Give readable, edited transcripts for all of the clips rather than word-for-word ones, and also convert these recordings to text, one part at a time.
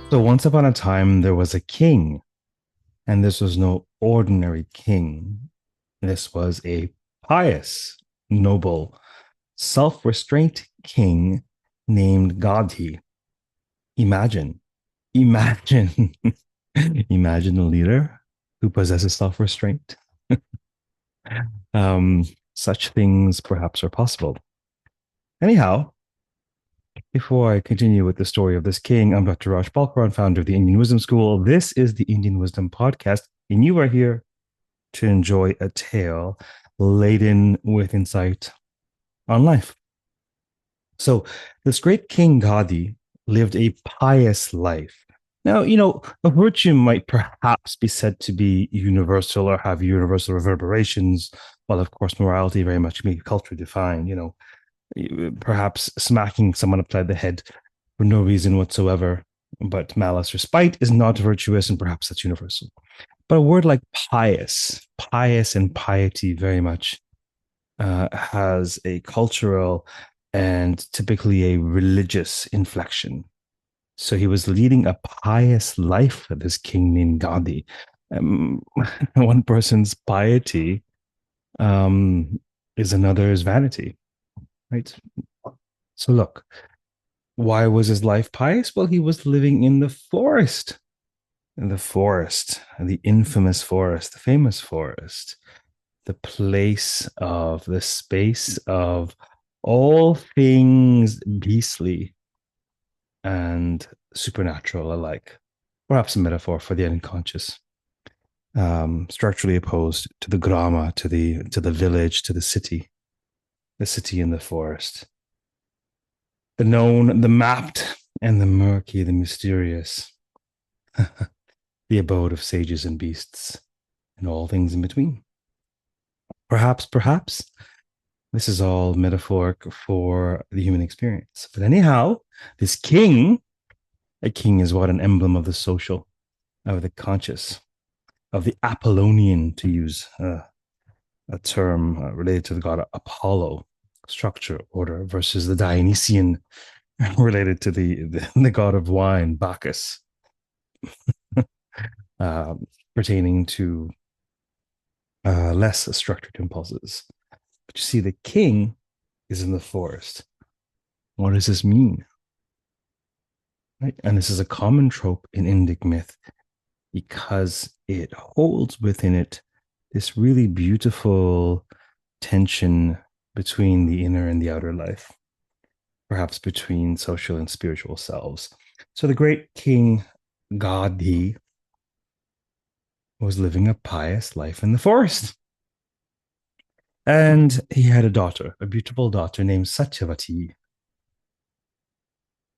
So once upon a time, there was a king, and this was no ordinary king. This was a pious, noble, self restraint king named Gādhī. Imagine, imagine, imagine a leader who possesses self restraint. Um, Such things perhaps are possible. Anyhow, before I continue with the story of this king, I'm Dr. Raj Balkaran, founder of the Indian Wisdom School. This is the Indian Wisdom Podcast, and you are here to enjoy a tale laden with insight on life. So, this great King Gādhī lived a pious life. Now, a virtue might perhaps be said to be universal or have universal reverberations, while, of course, morality very much can be culture defined. Perhaps smacking someone upside the head for no reason whatsoever, but malice or spite is not virtuous, and perhaps that's universal. But a word like pious and piety very much has a cultural and typically a religious inflection. So he was leading a pious life, this king named Gandhi. Um, One person's piety is another's vanity, right? So look, why was his life pious? Well, he was living in the forest, the infamous forest, the famous forest, the place of the space of all things beastly and supernatural alike. Perhaps a metaphor for the unconscious, structurally opposed to the grama, to the village, to the city in the forest, the known, the mapped, and the murky, the mysterious, the abode of sages and beasts, and all things in between. Perhaps, this is all metaphoric for the human experience. But anyhow, this king, a king is what? An emblem of the social, of the conscious, of the Apollonian, to use a term related to the god Apollo, structure, order, versus the Dionysian, related to the god of wine, Bacchus, uh, pertaining to less structured impulses. But you see, the king is in the forest. What does this mean? Right? And this is a common trope in Indic myth because it holds within it this really beautiful tension between the inner and the outer life, perhaps between social and spiritual selves. So the great king Gādhī was living a pious life in the forest. And he had a daughter, a beautiful daughter named Satyavati.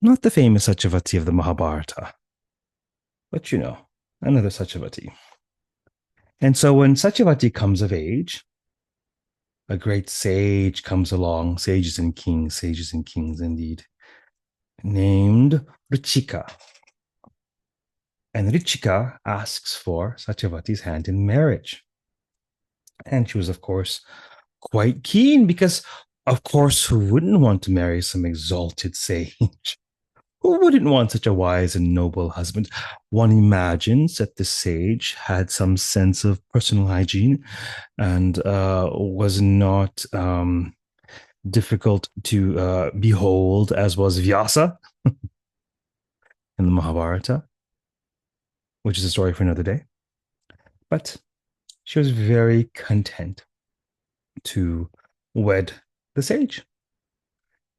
Not the famous Satyavati of the Mahabharata, but another Satyavati. And so when Satyavati comes of age, a great sage comes along, sages and kings indeed, named Ṛcīka. And Ṛcīka asks for Satyavati's hand in marriage. And she was, of course, quite keen because, of course, who wouldn't want to marry some exalted sage? Who wouldn't want such a wise and noble husband? One imagines that the sage had some sense of personal hygiene and was not difficult to behold, as was Vyasa in the Mahabharata, which is a story for another day. But she was very content to wed the sage.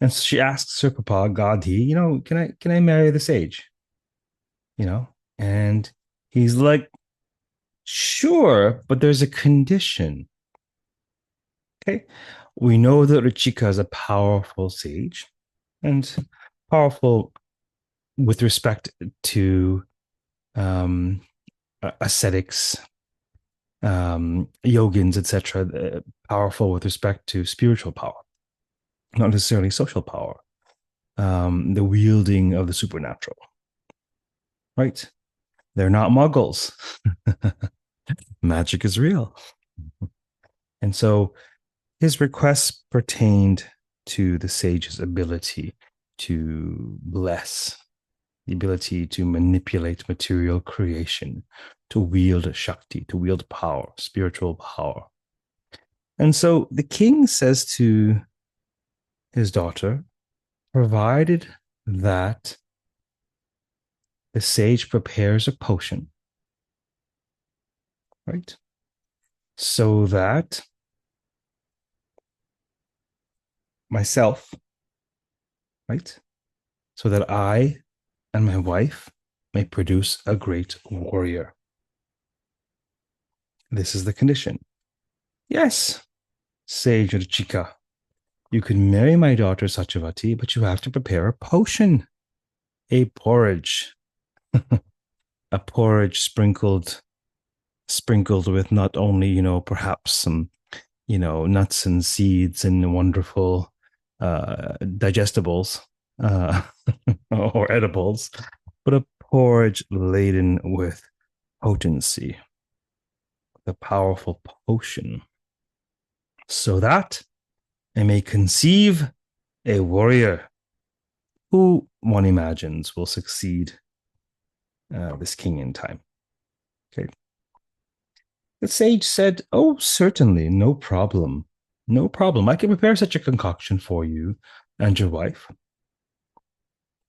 And so she asks her papa, Gādhī, can I marry the sage? And he's like, sure, but there's a condition. Okay. We know that Ṛcīka is a powerful sage and powerful with respect to ascetics, yogins, etc., powerful with respect to spiritual power, not necessarily social power, the wielding of the supernatural, right? They're not muggles. Magic is real. And so his requests pertained to the sage's ability to bless the ability to manipulate material creation, to wield Shakti, to wield power, spiritual power. And so the king says to his daughter, provided that the sage prepares a potion, right? So that myself, right? So that I and my wife may produce a great warrior. This is the condition. Yes, Sage Ṛcīka, you can marry my daughter Satyavati, but you have to prepare a potion, a porridge, a porridge sprinkled with not only, perhaps some, nuts and seeds and wonderful digestibles or edibles, but a porridge laden with potency, the powerful potion, so that I may conceive a warrior who one imagines will succeed this king in time. Okay. The sage said, oh, certainly, no problem. No problem. I can prepare such a concoction for you and your wife.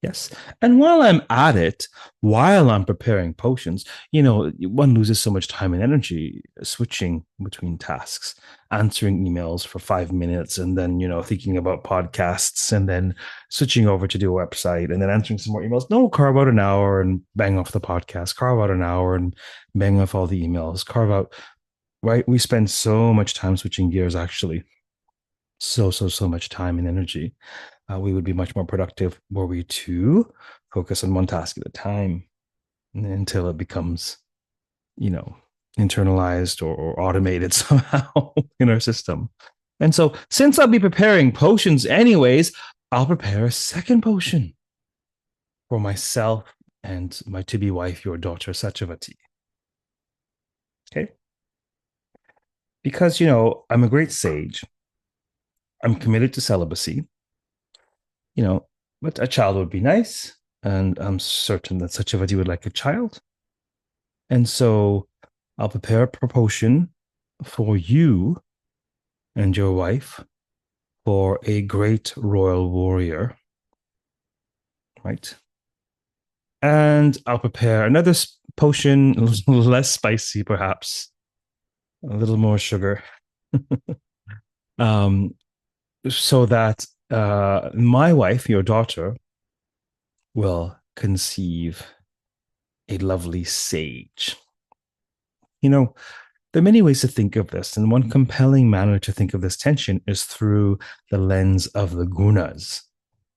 Yes. And while I'm at it, while I'm preparing potions, one loses so much time and energy switching between tasks, answering emails for 5 minutes, and then, thinking about podcasts, and then switching over to do a website, and then answering some more emails. No, carve out an hour and bang off the podcast, carve out an hour and bang off all the emails, carve out, right? We spend so much time switching gears, actually. So much time and energy. We would be much more productive were we to focus on one task at a time until it becomes, internalized or automated somehow in our system. And so, since I'll be preparing potions anyways, I'll prepare a second potion for myself and my to-be wife, your daughter, Satyavati. Okay? Because, I'm a great sage. I'm committed to celibacy. But a child would be nice. And I'm certain that Satyavati would like a child. And so I'll prepare a potion for you and your wife for a great royal warrior. Right? And I'll prepare another potion, less spicy, perhaps, a little more sugar. So that my wife, your daughter, will conceive a lovely sage. There are many ways to think of this, and one compelling manner to think of this tension is through the lens of the gunas,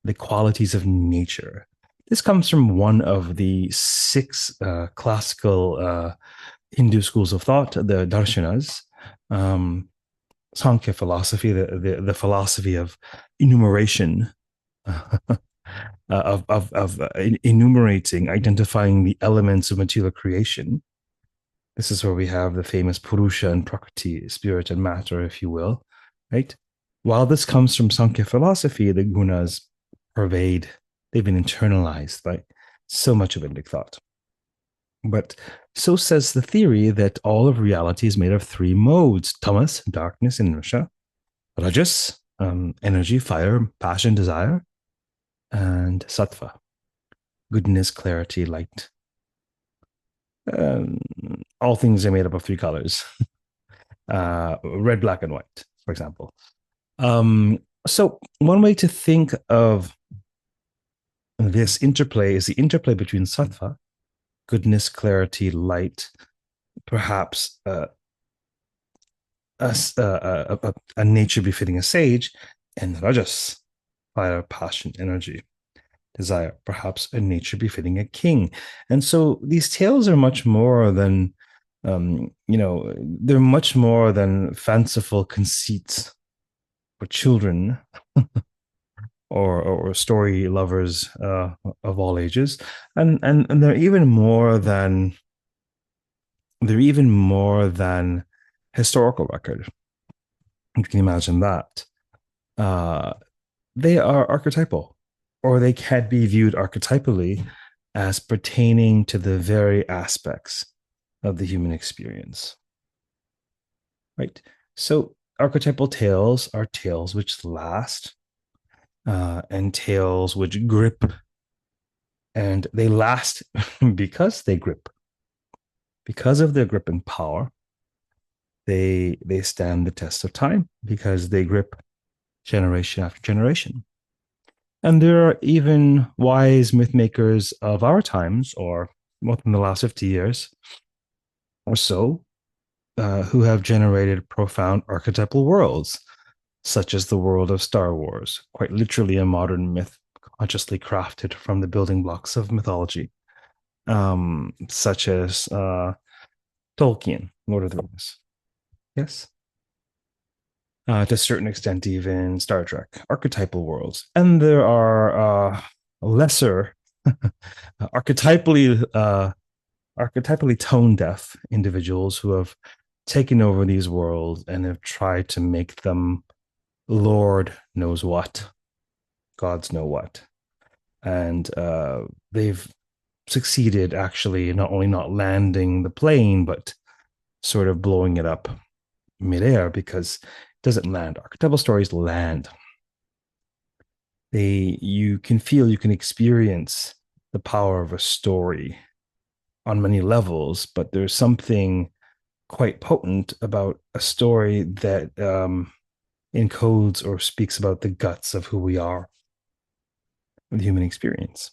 the qualities of nature. This comes from one of the 6 classical Hindu schools of thought, the darshanas. Sankhya philosophy, the philosophy of enumeration, of enumerating, identifying the elements of material creation. This is where we have the famous Purusha and Prakriti, spirit and matter, if you will, right? While this comes from Sankhya philosophy, the gunas pervade, they've been internalized by so much of Indic thought. But so says the theory that all of reality is made of 3 modes: tamas, darkness, inertia; rajas, energy, fire, passion, desire; and sattva, goodness, clarity, light. All things are made up of 3 colors: red, black, and white, for example. So one way to think of this interplay is the interplay between sattva, goodness, clarity, light, perhaps a nature befitting a sage, and rajas, fire, passion, energy, desire, perhaps a nature befitting a king. And so these tales are much more than, they're much more than fanciful conceits for children or story lovers of all ages, and they're even more than historical record. You can imagine that. They are archetypal, or they can be viewed archetypally as pertaining to the very aspects of the human experience. Right? So archetypal tales are tales which last, and tales which grip, and they last because they grip. Because of their grip and power, they stand the test of time because they grip generation after generation. And there are even wise myth makers of our times, or within the last 50 years or so, who have generated profound archetypal worlds, such as the world of Star Wars, quite literally a modern myth consciously crafted from the building blocks of mythology, such as Tolkien, Lord of the Rings. Yes. To a certain extent, even Star Trek, archetypal worlds. And there are lesser, archetypally tone deaf individuals who have taken over these worlds and have tried to make them Lord knows what, gods know what. And they've succeeded actually not only not landing the plane, but sort of blowing it up midair because it doesn't land. Archetypal stories land. You can feel, you can experience the power of a story on many levels, but there's something quite potent about a story that encodes or speaks about the guts of who we are, the human experience.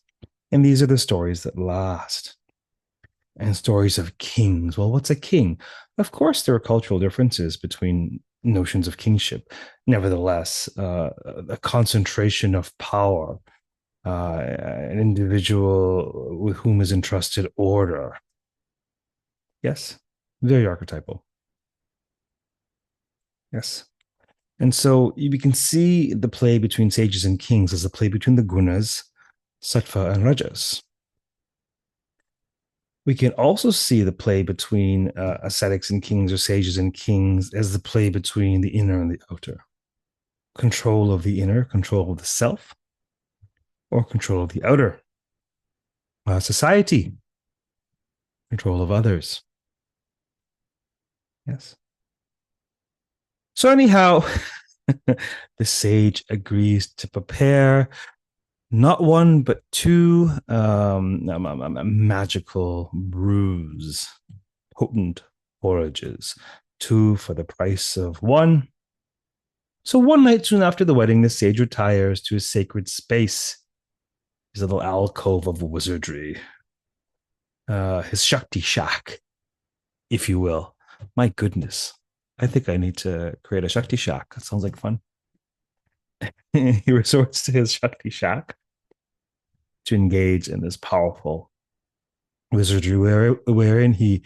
And these are the stories that last. And stories of kings. Well, what's a king? Of course, there are cultural differences between notions of kingship. Nevertheless, a concentration of power, an individual with whom is entrusted order. Yes, very archetypal. Yes. And so we can see the play between sages and kings as a play between the gunas, sattva, and rajas. We can also see the play between ascetics and kings or sages and kings as the play between the inner and the outer. Control of the inner, control of the self, or control of the outer. Society, control of others. Yes. So anyhow, the sage agrees to prepare not one, but two magical brews, potent porridges, two for the price of one. So one night soon after the wedding, the sage retires to his sacred space, his little alcove of wizardry, his Shakti shack, if you will. My goodness, I think I need to create a Shakti shack. That sounds like fun. He resorts to his Shakti shack to engage in this powerful wizardry wherein he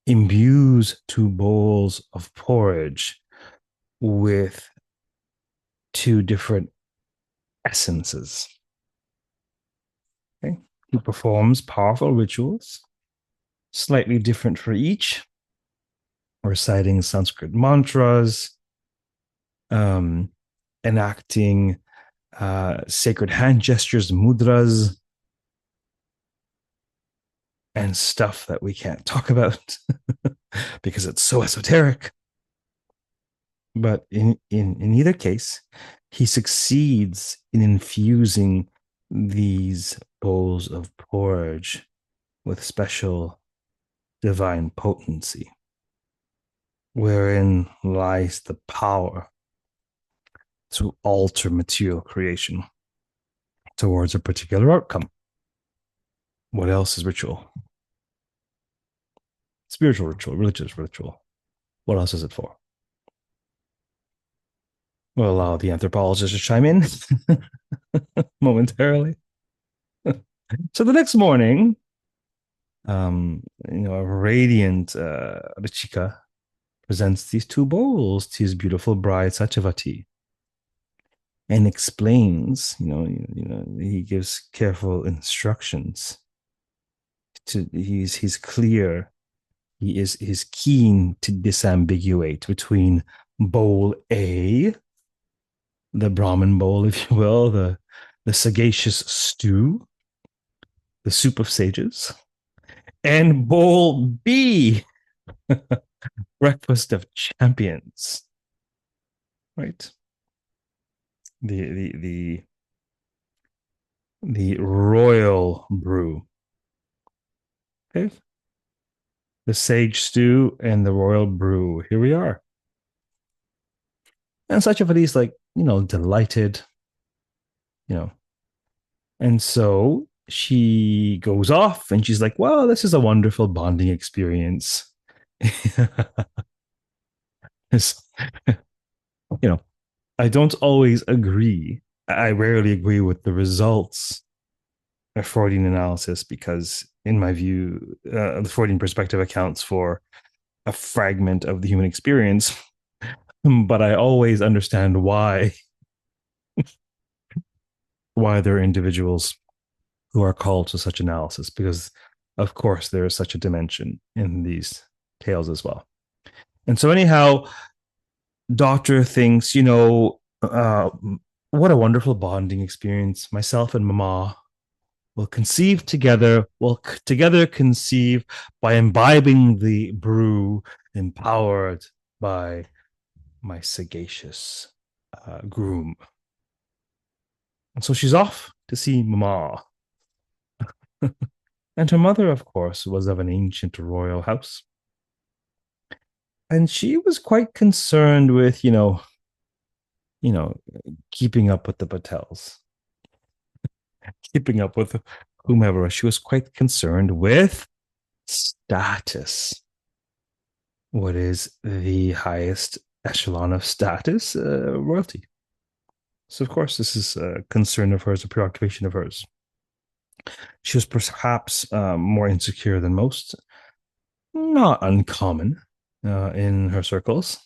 imbues two bowls of porridge with two different essences. Okay. He performs powerful rituals, slightly different for each, reciting Sanskrit mantras, enacting sacred hand gestures, mudras, and stuff that we can't talk about because it's so esoteric. But in either case, he succeeds in infusing these bowls of porridge with special divine potency, wherein lies the power to alter material creation towards a particular outcome. What else is ritual? Spiritual ritual, religious ritual. What else is it for? We'll allow the anthropologist to chime in momentarily. So the next morning, a radiant Ṛcīka presents these two bowls to his beautiful bride Satyavati, and explains, he gives careful instructions. He's clear. He's keen to disambiguate between bowl A, the Brahmin bowl, if you will, the sagacious stew, the soup of sages, and bowl B, breakfast of champions. Right? The royal brew. Okay. The sage stew and the royal brew. Here we are. And such of these, like, delighted, you know. And so she goes off and she's like, well, this is a wonderful bonding experience. I don't always agree. I rarely agree with the results of Freudian analysis because, in my view, the Freudian perspective accounts for a fragment of the human experience. But I always understand why there are individuals who are called to such analysis, because, of course, there is such a dimension in these tales as well. And so, anyhow, Doctor thinks, what a wonderful bonding experience. Myself and Mama will conceive together, will together conceive by imbibing the brew, empowered by my sagacious groom. And so she's off to see Mama. And her mother, of course, was of an ancient royal house. And she was quite concerned with, keeping up with the Patels, keeping up with whomever. She was quite concerned with status. What is the highest echelon of status? Royalty. So, of course, this is a concern of hers, a preoccupation of hers. She was perhaps more insecure than most, not uncommon in her circles,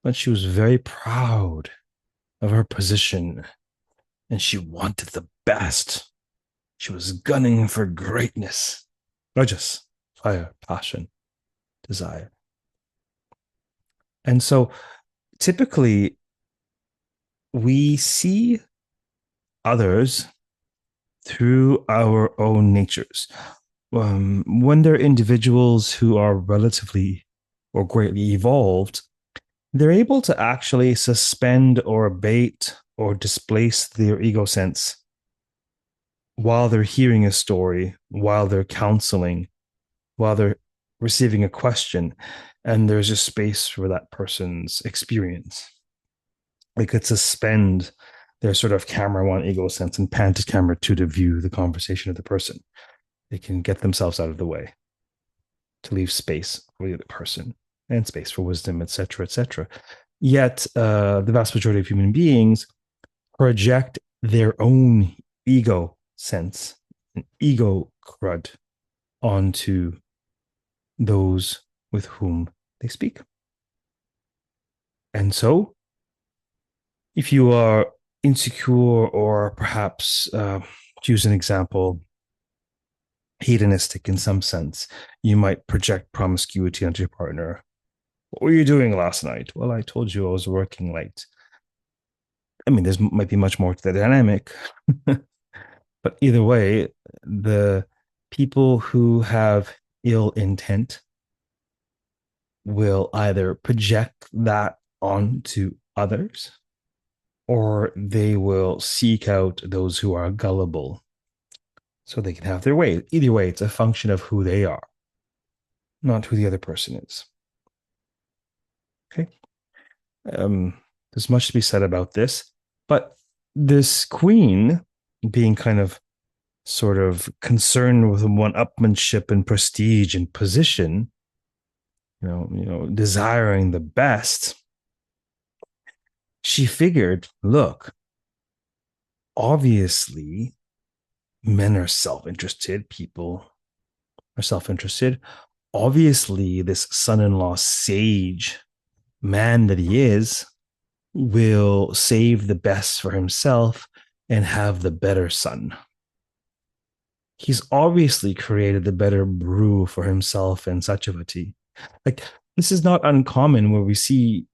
but she was very proud of her position, and she wanted the best. She was gunning for greatness. Rajas, fire, passion, desire. And so typically we see others through our own natures. When they're individuals who are relatively or greatly evolved, they're able to actually suspend or abate or displace their ego sense while they're hearing a story, while they're counseling, while they're receiving a question, and there's a space for that person's experience. They could suspend their sort of camera one ego sense and pan to camera two to view the conversation of the person. They can get themselves out of the way to leave space for the other person and space for wisdom, etc., etc. Yet the vast majority of human beings project their own ego sense and ego crud onto those with whom they speak. And so, if you are insecure or perhaps, to use an example, hedonistic in some sense, you might project promiscuity onto your partner. What were you doing last night? Well, I told you I was working late. I mean, there might be much more to the dynamic, but either way, the people who have ill intent will either project that onto others, or they will seek out those who are gullible so they can have their way. Either way, it's a function of who they are, not who the other person is. Okay. There's much to be said about this, but this queen, being kind of sort of concerned with one-upmanship and prestige and position, desiring the best, she figured, look, obviously men are self-interested, people are self-interested. Obviously, this son-in-law sage man that he is will save the best for himself and have the better son. He's obviously created the better brew for himself and Sachavati. Like, this is not uncommon where we see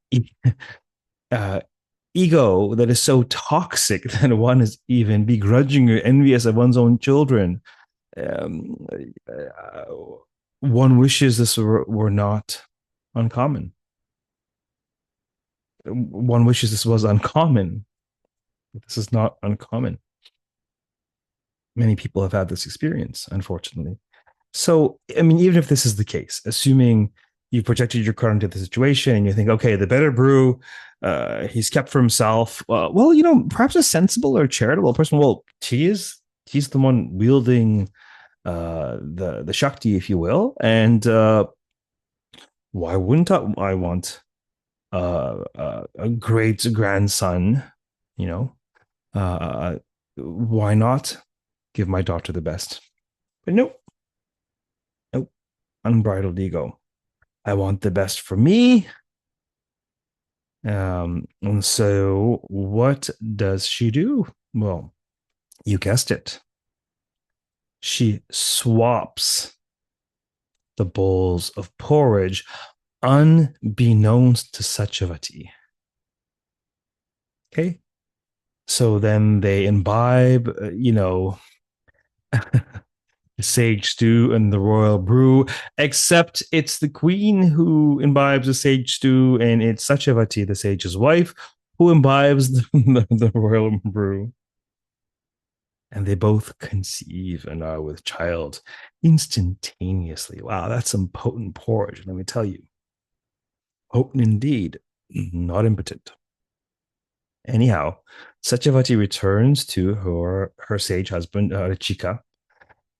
ego that is so toxic that one is even begrudging or envious of one's own children. Um, uh, One wishes this were not uncommon. One wishes this was uncommon. This is not uncommon. Many people have had this experience, unfortunately. So, I mean, even if this is the case, assuming you projected your card into the situation and you think, okay, the better brew, he's kept for himself. Well, perhaps a sensible or charitable person. Well, he's the one wielding the Shakti, if you will, and why wouldn't I want a great grandson? You know, why not give my daughter the best? But nope, nope, unbridled ego. I want the best for me. And so what does she do? Well, you guessed it. She swaps the bowls of porridge unbeknownst to Satyavati. Okay. So then they imbibe, the sage stew and the royal brew, except it's the queen who imbibes the sage stew, and it's Satyavati, the sage's wife, who imbibes the royal brew. And they both conceive and are with child instantaneously. Wow, that's some potent porridge, let me tell you. Potent indeed, not impotent. Anyhow, Satyavati returns to her sage husband, Ṛcīka,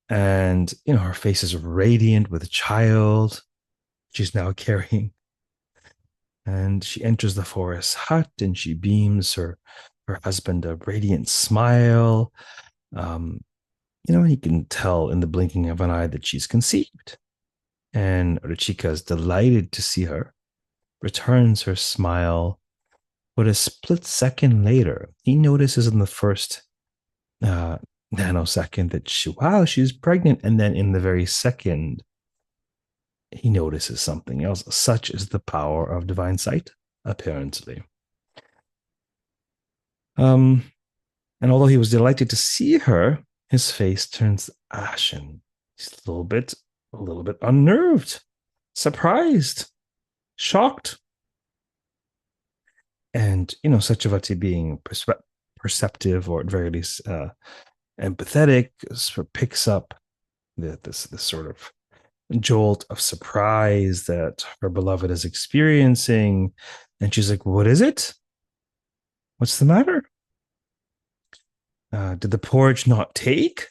and her face is radiant with a child she's now carrying. And she enters the forest hut and she beams her husband a radiant smile. He can tell in the blinking of an eye that she's conceived. And Ṛcīka is delighted to see her, returns her smile. But a split second later, he notices in the first nanosecond that she's pregnant. And then in the very second, he notices something else. Such is the power of divine sight, apparently. And although he was delighted to see her, his face turns ashen. He's a little bit unnerved, surprised, shocked. And, Satyavati being perceptive, or at very least empathetic, sort of picks up this sort of jolt of surprise that her beloved is experiencing. And she's like, what is it? What's the matter? Did the porridge not take?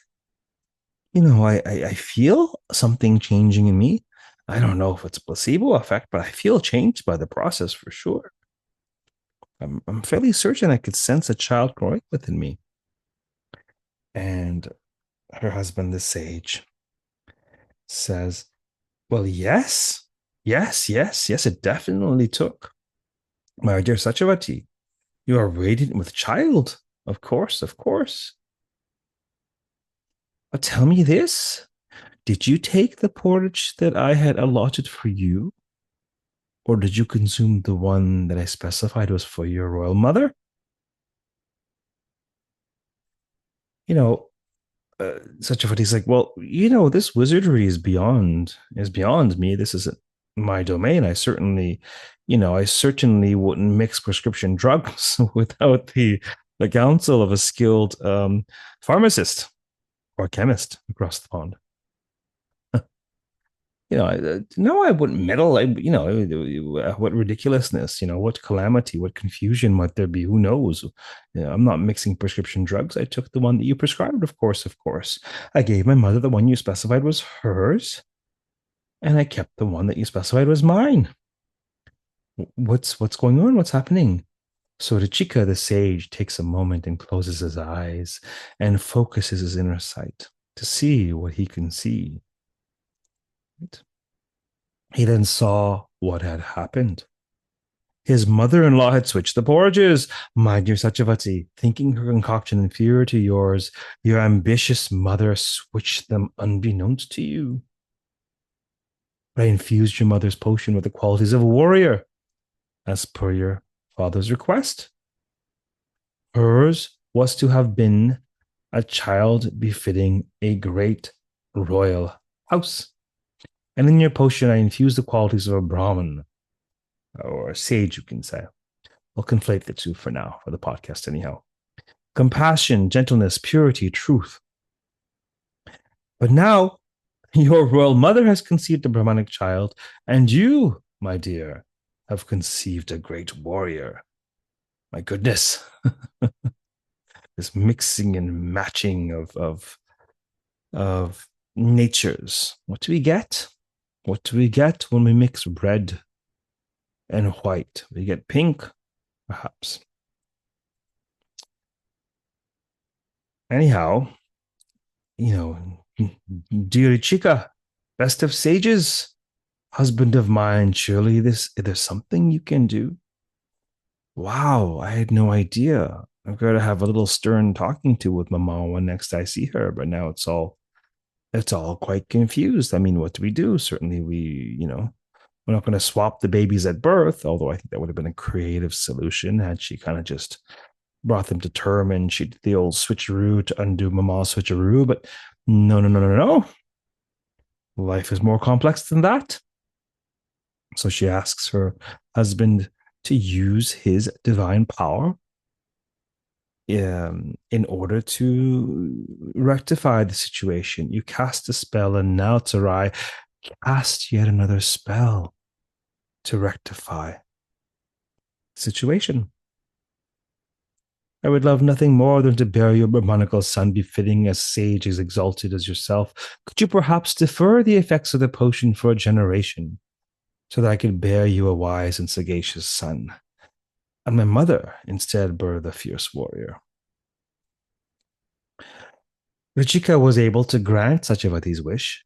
I feel something changing in me. I don't know if it's a placebo effect, but I feel changed by the process for sure. I'm fairly certain I could sense a child growing within me. And her husband, the sage, says, well, yes, it definitely took. My dear Satyavati, you are radiant with child. Of course. But tell me this. Did you take the porridge that I had allotted for you? Or did you consume the one that I specified was for your royal mother? Satyavati's like, well, this wizardry is beyond me. This isn't my domain. I certainly wouldn't mix prescription drugs without the counsel of a skilled pharmacist or chemist across the pond. No, I wouldn't meddle. What ridiculousness, what calamity, what confusion might there be? Who knows? I'm not mixing prescription drugs. I took the one that you prescribed, of course. I gave my mother the one you specified was hers, and I kept the one that you specified was mine. What's going on? What's happening? So Ṛcīka, the sage, takes a moment and closes his eyes and focuses his inner sight to see what he can see. Right? He then saw what had happened. His mother-in-law had switched the porridges. My dear Satyavati, thinking her concoction inferior to yours, your ambitious mother switched them unbeknownst to you. I infused your mother's potion with the qualities of a warrior, as per your father's request. Hers was to have been a child befitting a great royal house. And in your potion, I infuse the qualities of a Brahmin or a sage, you can say. We'll conflate the two for now, for the podcast, anyhow. Compassion, gentleness, purity, truth. But now, your royal mother has conceived a Brahmanic child, and you, my dear, have conceived a great warrior. My goodness. This mixing and matching of natures. What do we get? What do we get when we mix red and white? We get pink, perhaps. Anyhow, dear Ṛcīka, best of sages, husband of mine, surely there's something you can do. Wow, I had no idea. I've got to have a little stern talking to with Mama when next I see her, but now it's all quite confused. I mean, what do we do? Certainly we're not going to swap the babies at birth, although I think that would have been a creative solution had she kind of just brought them to term and she did the old switcheroo to undo Mama's switcheroo. But no. Life is more complex than that. So she asks her husband to use his divine power in order to rectify the situation. You cast a spell, and now Sarai cast yet another spell to rectify the situation. I would love nothing more than to bear your Brahmanical son, befitting a sage as exalted as yourself. Could you perhaps defer the effects of the potion for a generation, so that I could bear you a wise and sagacious son, and my mother instead birth a fierce warrior? Ṛcīka was able to grant Satyavati's wish,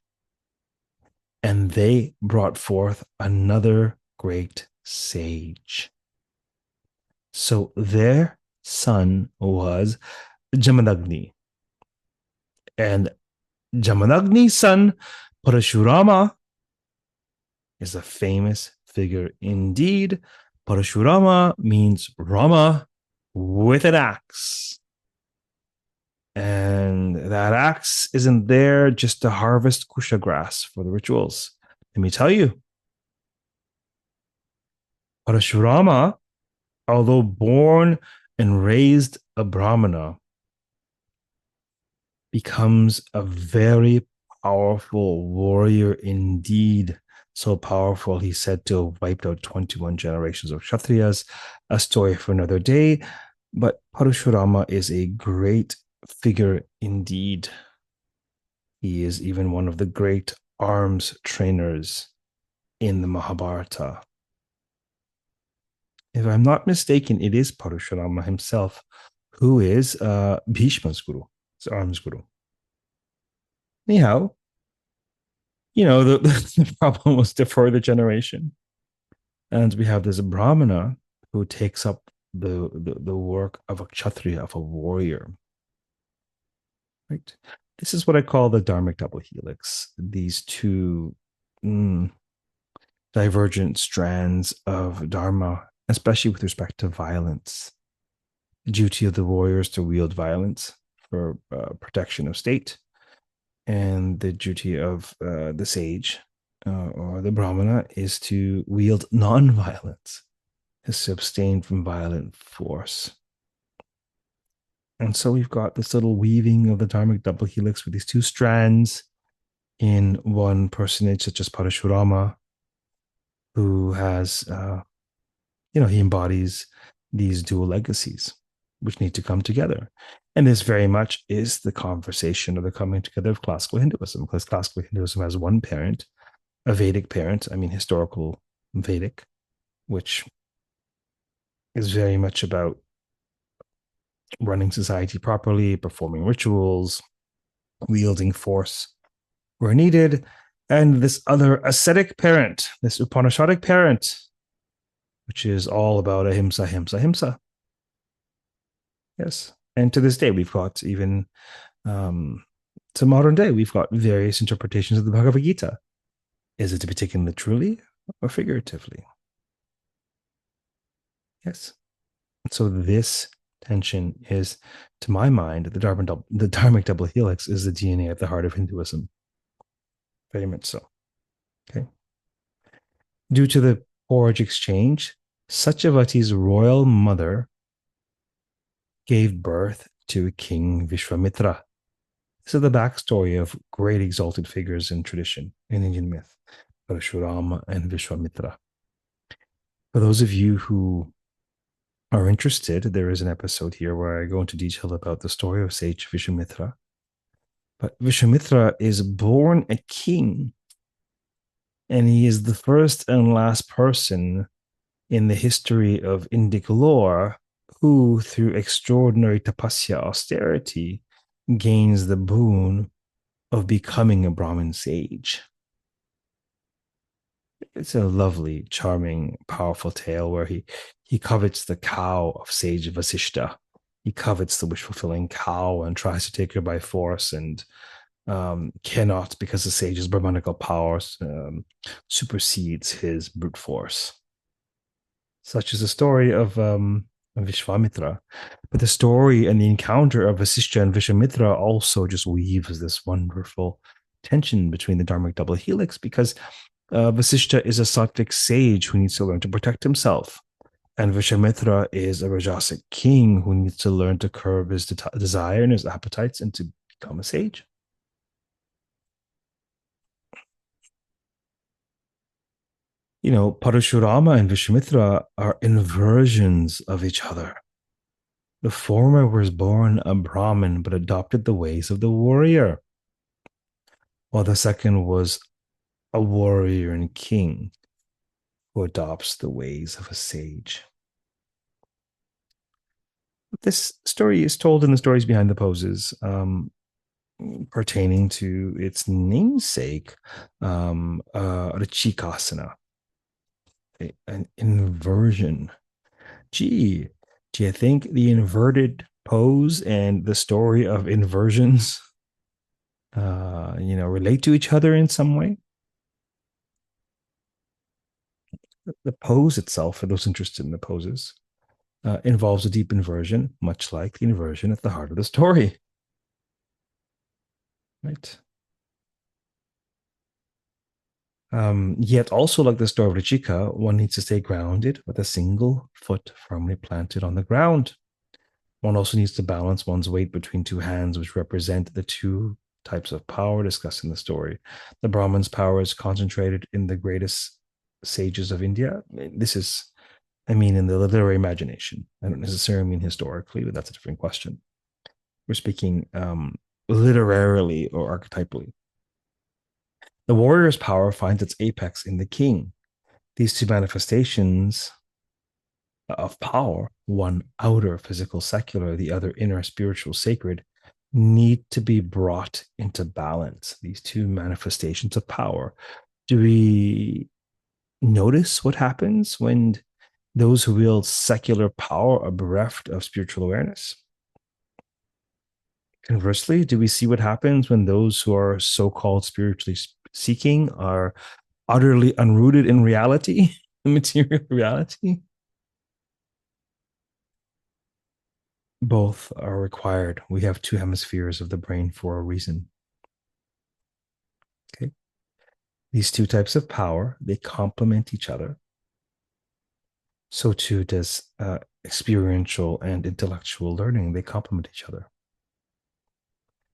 and they brought forth another great sage. So their son was Jamadagni. And Jamadagni's son, Paraśurāma, is a famous figure indeed. Paraśurāma means Rama with an axe. And that axe isn't there just to harvest kusha grass for the rituals. Let me tell you, Paraśurāma, although born and raised a Brahmana, becomes a very powerful warrior indeed. So powerful, he's said to have wiped out 21 generations of Kshatriyas. A story for another day. But Paraśurāma is a great figure indeed. He is even one of the great arms trainers in the Mahabharata. If I'm not mistaken, it is Paraśurāma himself who is Bhishma's guru, his arms guru. Anyhow, the problem was to further generation. And we have this Brahmana who takes up the work of a Kshatriya, of a warrior. Right? This is what I call the dharmic double helix. These two divergent strands of dharma, especially with respect to violence. The duty of the warrior is to wield violence for protection of state, and the duty of the sage or the Brahmana is to wield non-violence, is to abstain from violent force. And so we've got this little weaving of the dharmic double helix with these two strands in one personage, such as Paraśurāma, who has, he embodies these dual legacies, which need to come together. And this very much is the conversation or the coming together of classical Hinduism, because classical Hinduism has one parent, a Vedic parent, historical Vedic, which is very much about running society properly, performing rituals, wielding force where needed, and this other ascetic parent, this Upanishadic parent, which is all about ahimsa, himsa, himsa. Yes. And to this day, we've got even to modern day, we've got various interpretations of the Bhagavad Gita. Is it to be taken literally or figuratively? Yes. So this tension is, to my mind, the dharmic double helix is the DNA at the heart of Hinduism. Very much so. Okay. Due to the porridge exchange, Satyavati's royal mother gave birth to King Viśvāmitra. This is the backstory of great exalted figures in tradition in Indian myth, Paraśurāma and Viśvāmitra. For those of you who are interested, there is an episode here where I go into detail about the story of Sage Viśvāmitra. But Viśvāmitra is born a king, and he is the first and last person in the history of Indic lore who, through extraordinary tapasya austerity, gains the boon of becoming a Brahmin sage. It's a lovely, charming, powerful tale where he covets the cow of Sage Vasishta. He covets the wish-fulfilling cow and tries to take her by force and cannot, because the sage's Brahmanical powers supersedes his brute force. Such is the story of Viśvāmitra. But the story and the encounter of Vasishta and Viśvāmitra also just weaves this wonderful tension between the Dharmic double helix, because Vasishta is a sattvic sage who needs to learn to protect himself. And Viśvāmitra is a Rajasic king who needs to learn to curb his desire and his appetites and to become a sage. You know, Paraśurāma and Viśvāmitra are inversions of each other. The former was born a Brahmin but adopted the ways of the warrior, while the second was a warrior and king who adopts the ways of a sage. This story is told in the stories behind the poses, pertaining to its namesake, Ṛcīkāsana, an inversion. Gee, do you think the inverted pose and the story of inversions, relate to each other in some way? The pose itself, for those interested in the poses, involves a deep inversion, much like the inversion at the heart of the story. Right. Yet also, like the story of Ṛcīka, one needs to stay grounded with a single foot firmly planted on the ground. One also needs to balance one's weight between two hands, which represent the two types of power discussed in the story. The Brahman's power is concentrated in the greatest sages of India. This is, in the literary imagination. I don't necessarily mean historically, but that's a different question. We're speaking literarily or archetypally. The warrior's power finds its apex in the king. These two manifestations of power, one outer physical secular, the other inner spiritual sacred, need to be brought into balance. These two manifestations of power. Do we notice what happens when those who wield secular power are bereft of spiritual awareness? Conversely, do we see what happens when those who are so-called spiritually seeking are utterly unrooted in reality, material reality? Both are required. We have two hemispheres of the brain for a reason. Okay. These two types of power, they complement each other. So too does experiential and intellectual learning. They complement each other.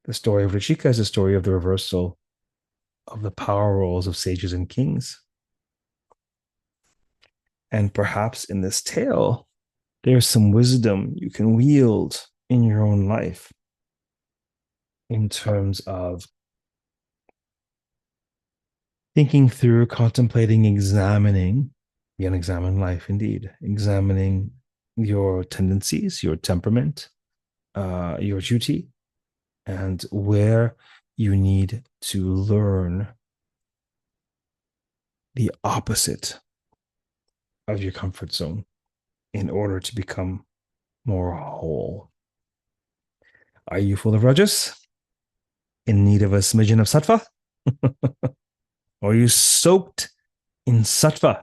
The story of Ṛcīka is a story of the reversal of the power roles of sages and kings. And perhaps in this tale, there's some wisdom you can wield in your own life in terms of thinking through, contemplating, examining the unexamined life, indeed, examining your tendencies, your temperament, your duty, and where you need to learn the opposite of your comfort zone in order to become more whole. Are you full of rajas? In need of a smidgen of sattva? Or are you soaked in sattva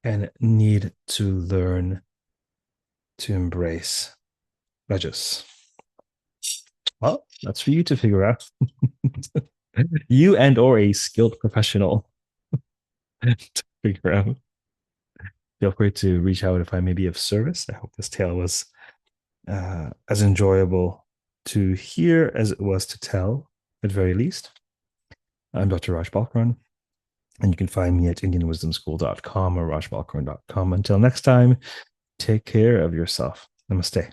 and need to learn to embrace rajas? Well, that's for you to figure out. You and or a skilled professional to figure out. Feel free to reach out if I may be of service. I hope this tale was as enjoyable to hear as it was to tell, at very least. I'm Dr. Raj Balkaran, and you can find me at indianwisdomschool.com or rajbalkaran.com. Until next time, take care of yourself. Namaste.